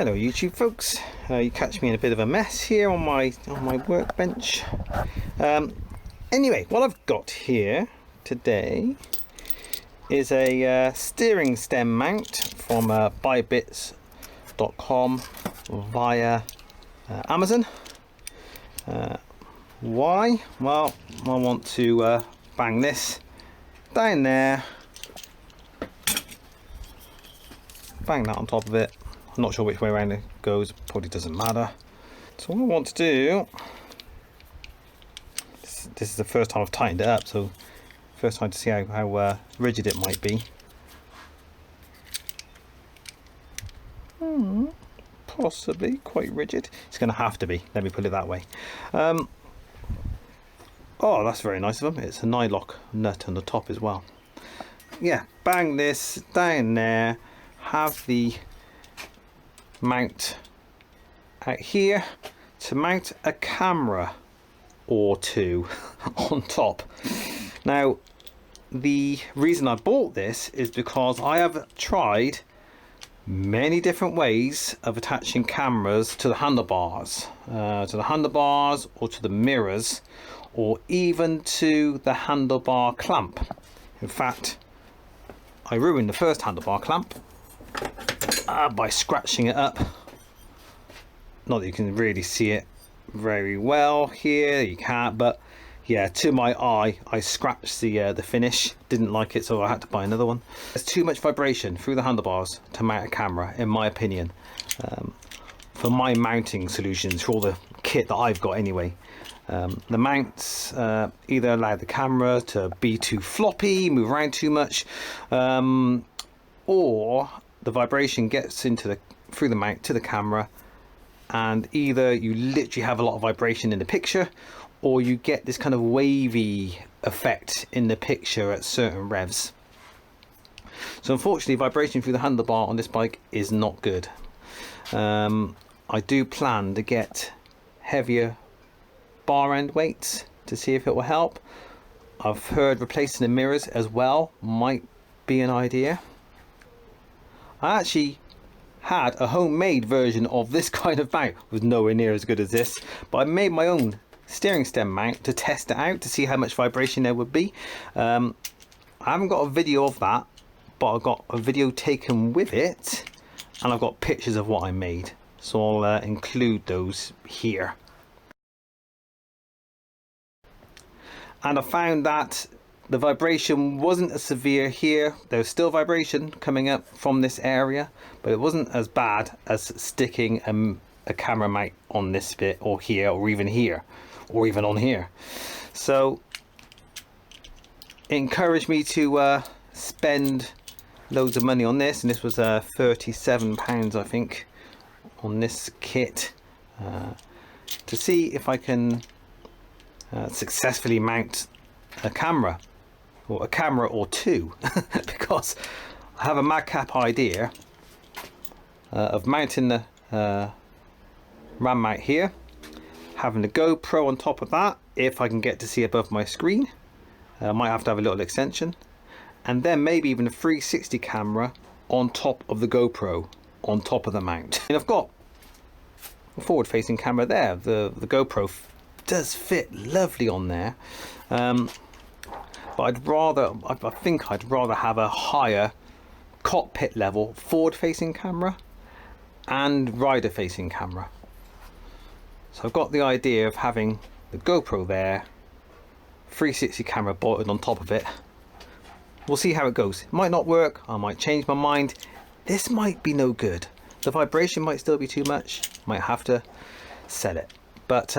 Hello YouTube folks, you catch me in a bit of a mess here on my workbench. Anyway, what I've got here today is a steering stem mount from buybits.com via Amazon. Why? Well, I want to bang this down there, bang that on top of it. I'm not sure which way around it goes, probably doesn't matter. So what I want to do, this is the first time I've tightened it up, so first time to see how rigid it might be. Possibly quite rigid. It's going to have to be, let me put it that way. Oh, that's very nice of them. It's a nylock nut on the top as well. Yeah, bang this down there, have the mount out here to mount a camera or two on top. Now the reason I bought this is because I have tried many different ways of attaching cameras to the handlebars, or to the mirrors, or even to the handlebar clamp. In fact, I ruined the first handlebar clamp by scratching it up. Not that you can really see it very well here, you can't, but yeah, to my eye I scratched the finish, didn't like it, so I had to buy another one. There's too much vibration through the handlebars to mount a camera, in my opinion, for my mounting solutions, for all the kit that I've got anyway. The mounts either allow the camera to be too floppy, move around too much, or the vibration gets into through the mount to the camera, and either you literally have a lot of vibration in the picture, or you get this kind of wavy effect in the picture at certain revs. So unfortunately, vibration through the handlebar on this bike is not good. I do plan to get heavier bar end weights to see if it will help. I've heard replacing the mirrors as well might be an idea. I actually had a homemade version of this kind of mount. It was nowhere near as good as this, but I made my own steering stem mount to test it out to see how much vibration there would be. I haven't got a video of that, but I've got a video taken with it, and I've got pictures of what I made, so I'll include those here. And I found that the vibration wasn't as severe here. There's still vibration coming up from this area, but it wasn't as bad as sticking a camera mount on this bit, or here, or even here, or even on here. So it encouraged me to spend loads of money on this, and this was £37 I think on this kit, to see if I can successfully mount a camera or two because I have a madcap idea of mounting the RAM mount here, having the GoPro on top of that if I can get to see above my screen. I might have to have a little extension, and then maybe even a 360 camera on top of the GoPro on top of the mount. And I've got a forward facing camera there. The GoPro does fit lovely on there, but I think I'd rather have a higher cockpit level forward facing camera and rider facing camera. So I've got the idea of having the GoPro there, 360 camera bolted on top of it. We'll see how it goes. It might not work, I might change my mind. This might be no good. The vibration might still be too much, might have to sell it. But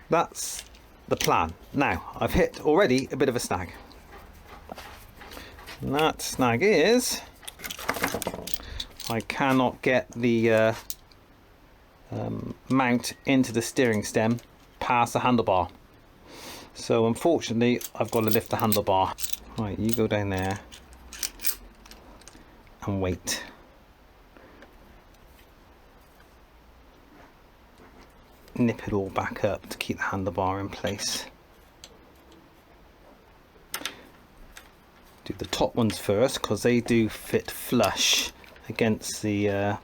that's the plan. Now, I've hit already a bit of a snag. And that snag is I cannot get the mount into the steering stem past the handlebar. So unfortunately, I've got to lift the handlebar. Right, you go down there and wait. Nip it all back up to keep the handlebar in place. Do the top ones first because they do fit flush against the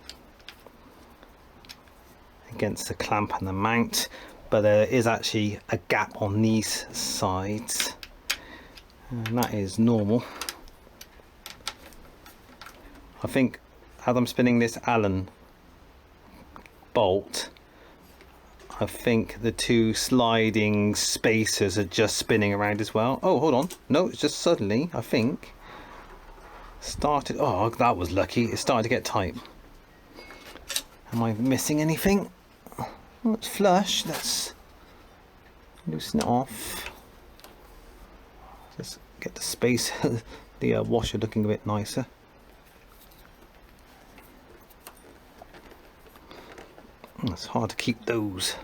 against the clamp and the mount, but there is actually a gap on these sides, and that is normal. I think as I'm spinning this Allen bolt, I think the two sliding spacers are just spinning around as well. Oh, hold on. No, it's just suddenly, I think, started. Oh, that was lucky. It started to get tight. Am I missing anything? Oh, it's flush. Let's loosen it off. Just get the space, the washer looking a bit nicer. It's hard to keep those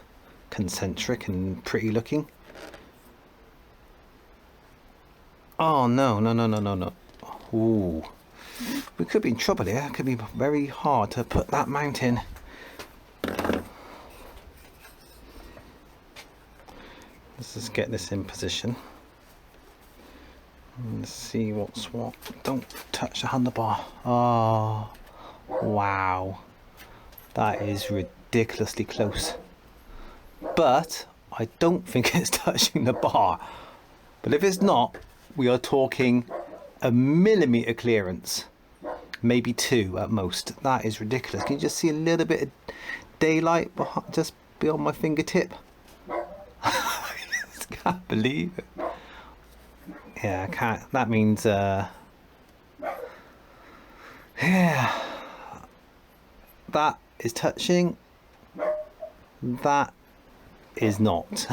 concentric and pretty looking. Oh no, no, no, no, no, no. Ooh. We could be in trouble here. It could be very hard to put that mount in. Let's just get this in position. Let's see what's what. Don't touch the handlebar. Oh, wow. That is ridiculously close. But I don't think it's touching the bar. But if it's not, we are talking a millimeter clearance, maybe 2 at most. That is ridiculous. Can you just see a little bit of daylight behind, just beyond my fingertip? I just can't believe it. Yeah, I can't. That means yeah, that is touching, that is not.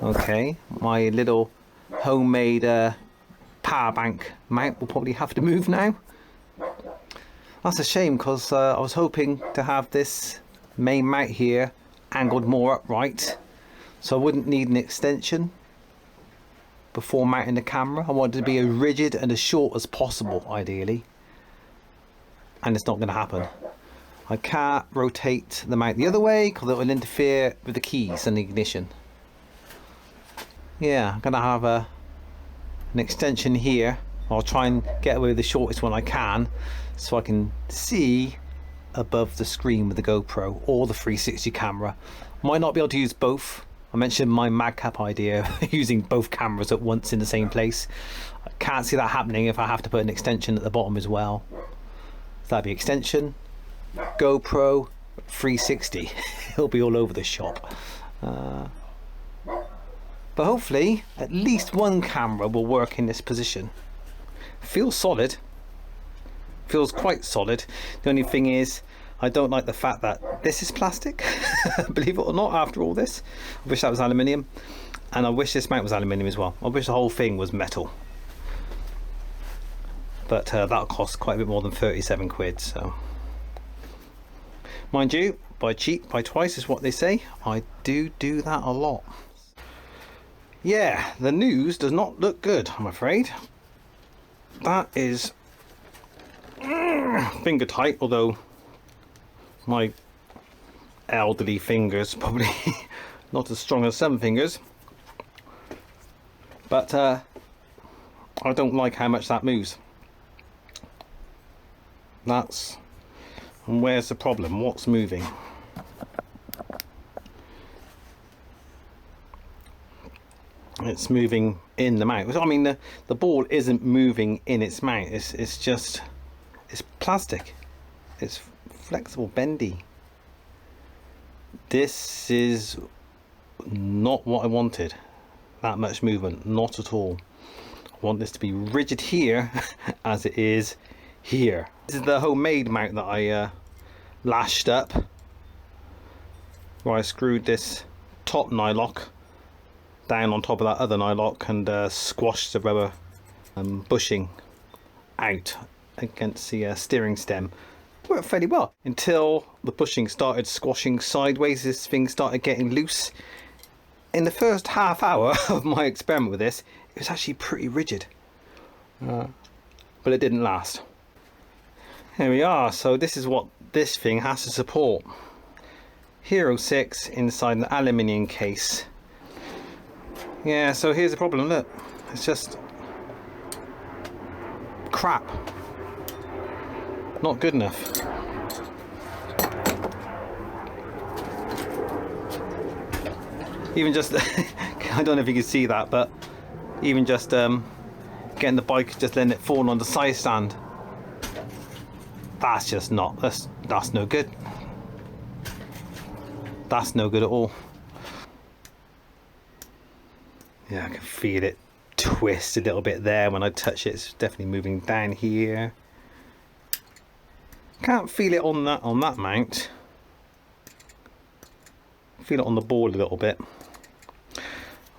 Okay, my little homemade power bank mount will probably have to move now. That's a shame, because I was hoping to have this main mount here angled more upright, so I wouldn't need an extension before mounting the camera. I wanted it to be as rigid and as short as possible, ideally, and it's not going to happen. I can't rotate the mount the other way because it will interfere with the keys and the ignition. Yeah, I'm going to have an extension here. I'll try and get away with the shortest one I can, so I can see above the screen with the GoPro or the 360 camera. Might not be able to use both. I mentioned my madcap idea using both cameras at once in the same place. I can't see that happening if I have to put an extension at the bottom as well. So that'd be extension, GoPro, 360. It'll be all over the shop. But hopefully at least one camera will work in this position. Feels solid. Feels quite solid. The only thing is, I don't like the fact that this is plastic. Believe it or not, after all this. I wish that was aluminium. And I wish this mount was aluminium as well. I wish the whole thing was metal. But that'll cost quite a bit more than 37 quid, so. Mind you, buy cheap, buy twice is what they say. I do that a lot. Yeah, the news does not look good, I'm afraid. That is finger tight, although my elderly fingers probably not as strong as some fingers. But I don't like how much that moves. That's, and where's the problem? What's moving? It's moving in the mount. I mean, the ball isn't moving in its mount. It's just, it's plastic. It's flexible, bendy. This is not what I wanted. That much movement, not at all. I want this to be rigid here as it is here. This is the homemade mount that I lashed up, where I screwed this top nylock down on top of that other nylock and squashed the rubber bushing out against the steering stem. Worked fairly well until the bushing started squashing sideways. This thing started getting loose. In the first half hour of my experiment with this, it was actually pretty rigid, but it didn't last. Here we are. So this is what this thing has to support. Hero 6 inside an aluminium case. Yeah, so here's the problem. Look, it's just crap. Not good enough. Even just, I don't know if you can see that, but even just getting the bike, just letting it fall on the side stand, that's just not, that's no good. That's no good at all. Yeah, I can feel it twist a little bit there when I touch it. It's definitely moving down here. Can't feel it on that mount. Feel it on the board a little bit.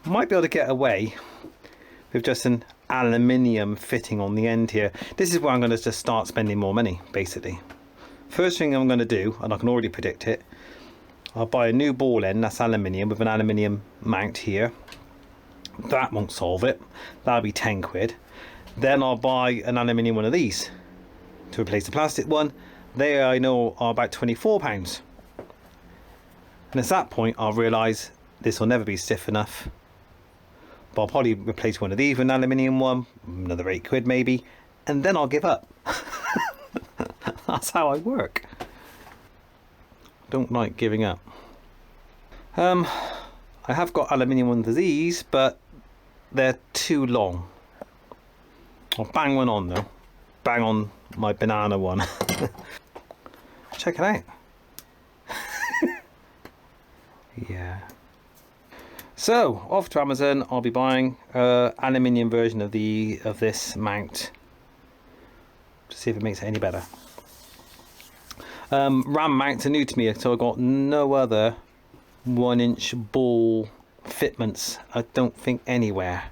Might be able to get away with just an aluminium fitting on the end here. This is where I'm going to just start spending more money, basically. First thing I'm going to do, and I can already predict it, I'll buy a new ball end that's aluminium with an aluminium mount here. That won't solve it. That'll be 10 quid. Then I'll buy an aluminium one of these to replace the plastic one. They, I know, are about £24. And at that point I'll realise this will never be stiff enough. But I'll probably replace one of these with an aluminium one, another 8 quid maybe, and then I'll give up. That's how I work. Don't like giving up. I have got aluminium ones of these, but they're too long. I'll bang one on though. Bang on my banana one. Check it out. Yeah. So off to Amazon. I'll be buying aluminium version of this mount to see if it makes it any better. Ram mounts are new to me, so I've got no other 1-inch ball fitments, I don't think, anywhere.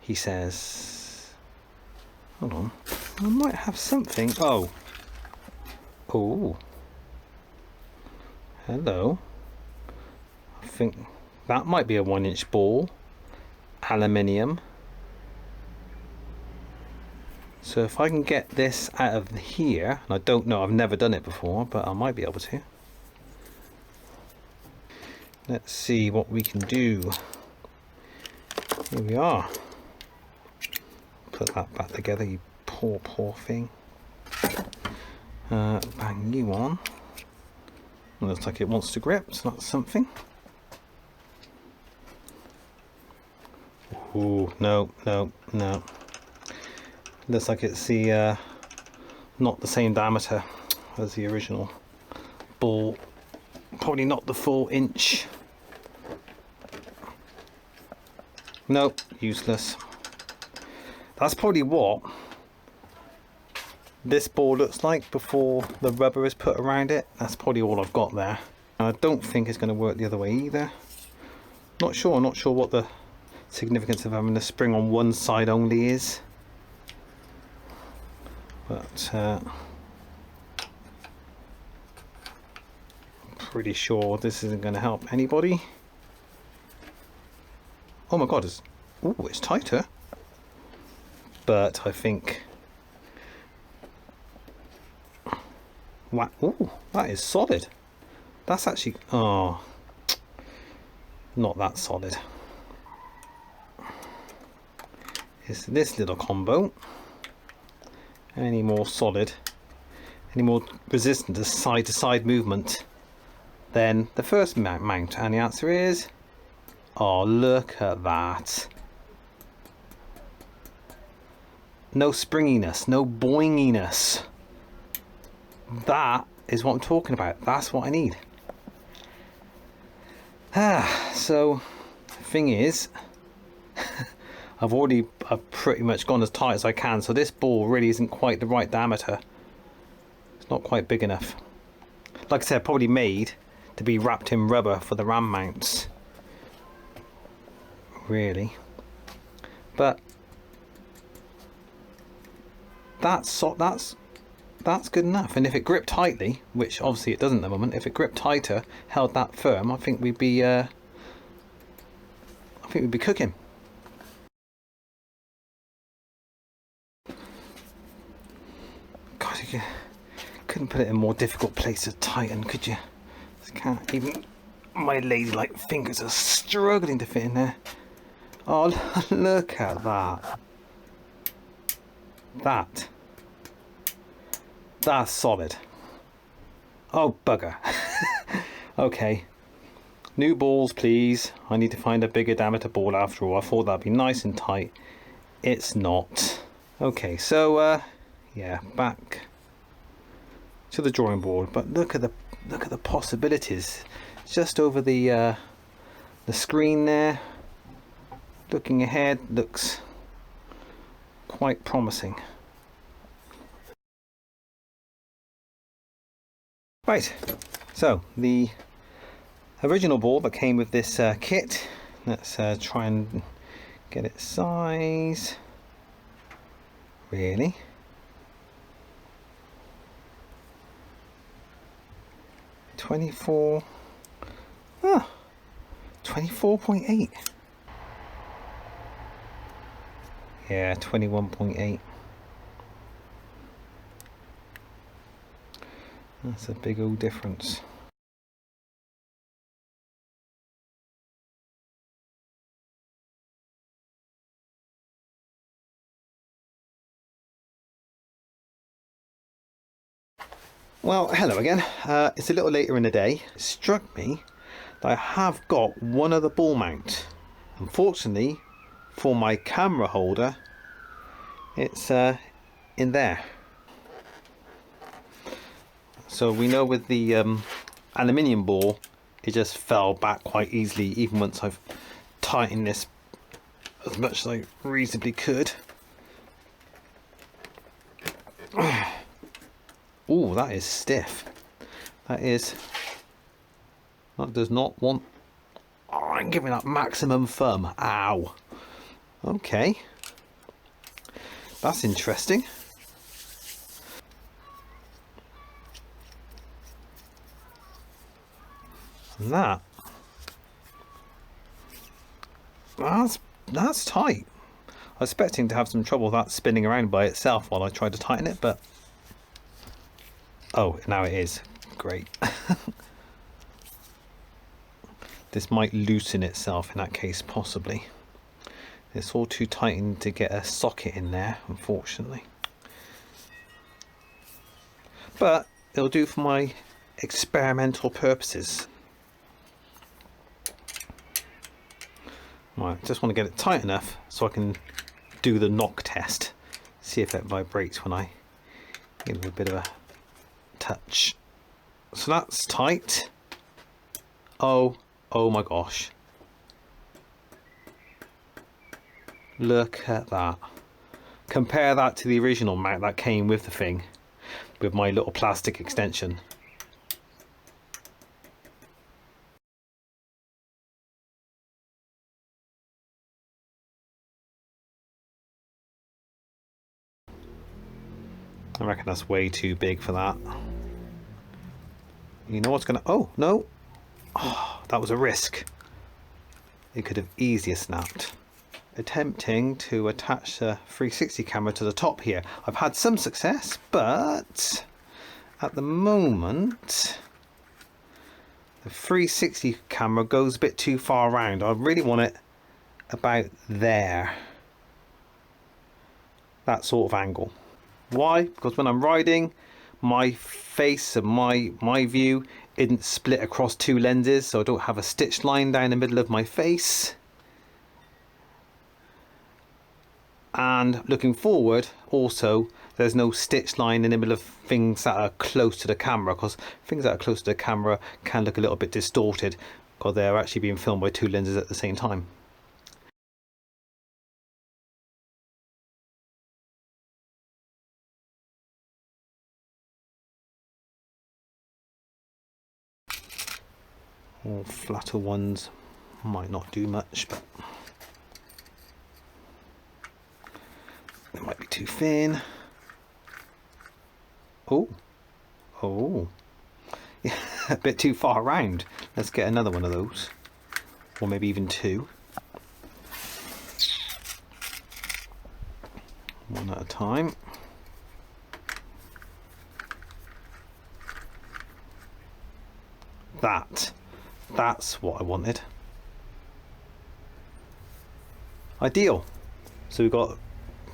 He says, hold on, I might have something. Oh, hello. I think that might be a 1-inch ball, aluminium. So if I can get this out of here, and I don't know, I've never done it before, but I might be able to. Let's see what we can do. Here we are. Put that back together, you poor thing. Bang you on. It looks like it wants to grip, so that's something. Ooh, no. Looks like it's the not the same diameter as the original ball. Probably not the full inch. Nope, useless. That's probably what this ball looks like before the rubber is put around it. That's probably all I've got there. And I don't think it's going to work the other way either. Not sure what the significance of having the spring on one side only is. But pretty sure this isn't going to help anybody. Oh my god, it's tighter. But I think, wow, ooh, that is solid. That's actually, oh, not that solid. It's this little combo. Any more solid, any more resistant to side movement than the first mount? And the answer is, oh, look at that. No springiness, no boinginess. That is what I'm talking about. That's what I need. So, thing is, I've pretty much gone as tight as I can, so this ball really isn't quite the right diameter. It's not quite big enough. Like I said, probably made to be wrapped in rubber for the ram mounts. Really. But that's good enough. And if it gripped tightly, which obviously it doesn't at the moment, if it gripped tighter, held that firm, I think we'd be cooking. God, you couldn't put it in a more difficult place to tighten, could you? Just can't even. My ladylike fingers are struggling to fit in there. Oh, look at that. That's solid. Oh, bugger. Okay. New balls, please. I need to find a bigger diameter ball after all. I thought that'd be nice and tight. It's not. Okay, so yeah, back to the drawing board. But look at the possibilities. Just over the screen there. Looking ahead looks quite promising. Right, so the original ball that came with this kit, let's try and get its size. Really? Ah, 24.8. Yeah, 21.8. That's a big old difference. Well, hello again. It's a little later in the day. It struck me that I have got one other ball mount. Unfortunately, for my camera holder, it's in there. So we know with the aluminium ball, it just fell back quite easily, even once I've tightened this as much as I reasonably could. Oh, that is stiff. That does not want. Oh, I'm giving that maximum thumb. Ow. Okay. That's interesting. And that's tight. I was expecting to have some trouble with that spinning around by itself while I tried to tighten it, but oh, now it is. Great. This might loosen itself in that case, possibly. It's all too tightened to get a socket in there, unfortunately. But it'll do for my experimental purposes. Right, just want to get it tight enough so I can do the knock test. See if it vibrates when I give it a bit of a touch. So that's tight. Oh my gosh. Look at that. Compare that to the original mount that came with the thing, with my little plastic extension. I reckon that's way too big for that. You know what's gonna... Oh, no. Oh, that was a risk. It could have easier snapped. Attempting to attach the 360 camera to the top here. I've had some success, but at the moment the 360 camera goes a bit too far around. I really want it about there. That sort of angle. Why? Because when I'm riding, my face and my view isn't split across two lenses, so I don't have a stitched line down the middle of my face. And looking forward, also, there's no stitched line in the middle of things that are close to the camera, because things that are close to the camera can look a little bit distorted because they're actually being filmed by two lenses at the same time. Or flatter ones might not do much, but it might be too thin. Oh, yeah, a bit too far around. Let's get another one of those, or maybe even two. One at a time. That's what I wanted. Ideal. So we've got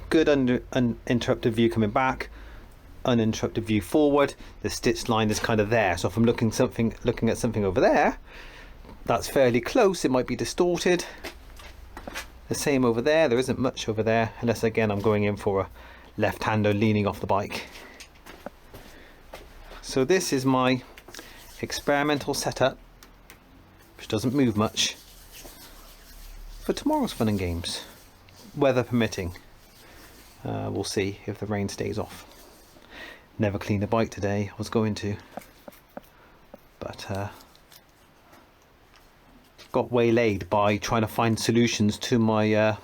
good uninterrupted view coming back, uninterrupted view forward. The stitched line is kind of there. So if I'm looking at something over there, That's fairly close, it might be distorted. The same over there, there isn't much over there, unless again I'm going in for a left-hander leaning off the bike. So this is my experimental setup, which doesn't move much, for tomorrow's fun and games, weather permitting. We'll see if the rain stays off. Never cleaned the bike today, I was going to, but got waylaid by trying to find solutions to my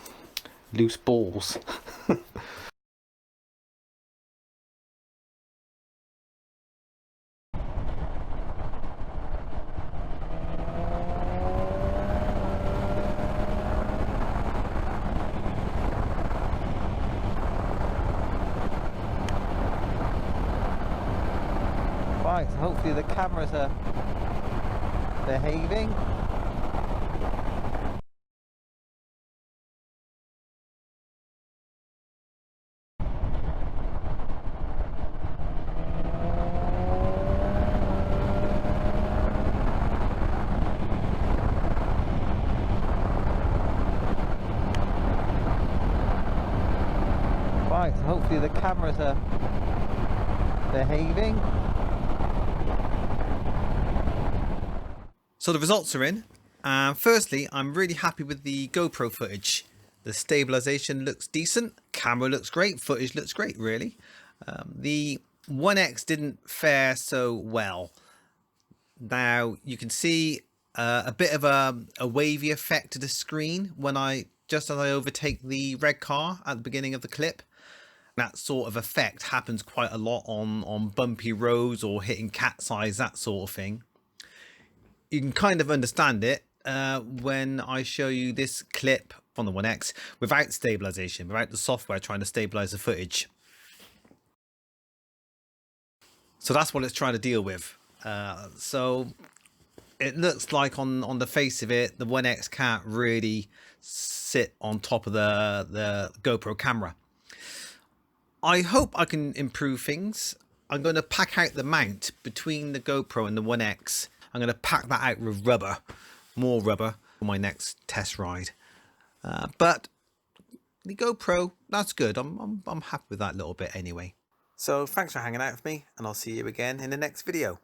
loose balls. Right, so hopefully the cameras are behaving. Right, so hopefully the cameras are behaving. So the results are in. Firstly, I'm really happy with the GoPro footage. The stabilization looks decent, camera looks great, footage looks great really. The One X didn't fare so well. Now you can see a bit of a wavy effect to the screen when just as I overtake the red car at the beginning of the clip. That sort of effect happens quite a lot on bumpy roads or hitting cat's eyes, that sort of thing. You can kind of understand it when I show you this clip on the One X without stabilization, without the software trying to stabilize the footage. So that's what it's trying to deal with. So it looks like on the face of it, the One X can't really sit on top of the GoPro camera. I hope I can improve things. I'm going to pack out the mount between the GoPro and the One X. I'm going to pack that out with rubber, more rubber, for my next test ride. But the GoPro, that's good. I'm happy with that little bit anyway. So thanks for hanging out with me, and I'll see you again in the next video.